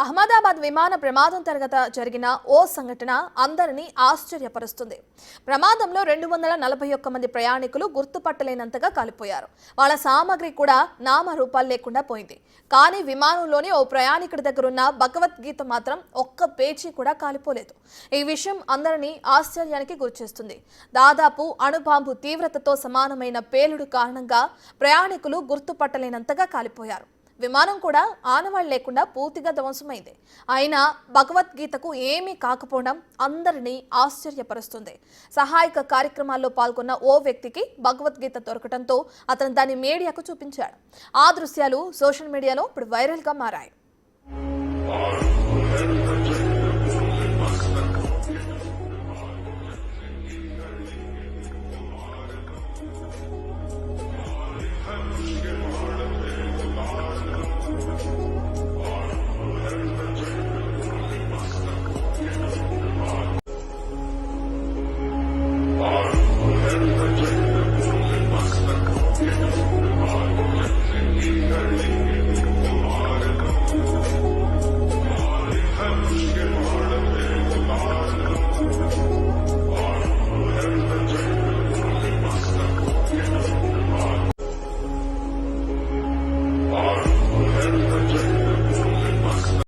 అహ్మదాబాద్ విమాన ప్రమాదం తర్వాత జరిగిన ఓ సంఘటన అందరినీ ఆశ్చర్యపరుస్తుంది. ప్రమాదంలో 241 మంది ప్రయాణికులు గుర్తుపట్టలేనంతగా కాలిపోయారు. వాళ్ళ సామాగ్రి కూడా నామరూపాలు లేకుండా పోయింది. కానీ విమానంలోని ఓ ప్రయాణికుడి దగ్గర ఉన్న భగవద్గీత మాత్రం ఒక్క పేజీ కూడా కాలిపోలేదు. ఈ విషయం అందరినీ ఆశ్చర్యానికి గురిచేస్తుంది. దాదాపు అణుబాంబు తీవ్రతతో సమానమైన పేలుడు కారణంగా ప్రయాణికులు గుర్తుపట్టలేనంతగా కాలిపోయారు. విమానం కూడా ఆనవాళ్లు లేకుండా పూర్తిగా ధ్వంసమైంది. అయినా భగవద్గీతకు ఏమీ కాకపోవడం అందరినీ ఆశ్చర్యపరుస్తుంది. సహాయక కార్యక్రమాల్లో పాల్గొన్న ఓ వ్యక్తికి భగవద్గీత దొరకడంతో అతను దాన్ని మీడియాకు చూపించాడు. ఆ దృశ్యాలు సోషల్ మీడియాలో ఇప్పుడు వైరల్గా మారాయి.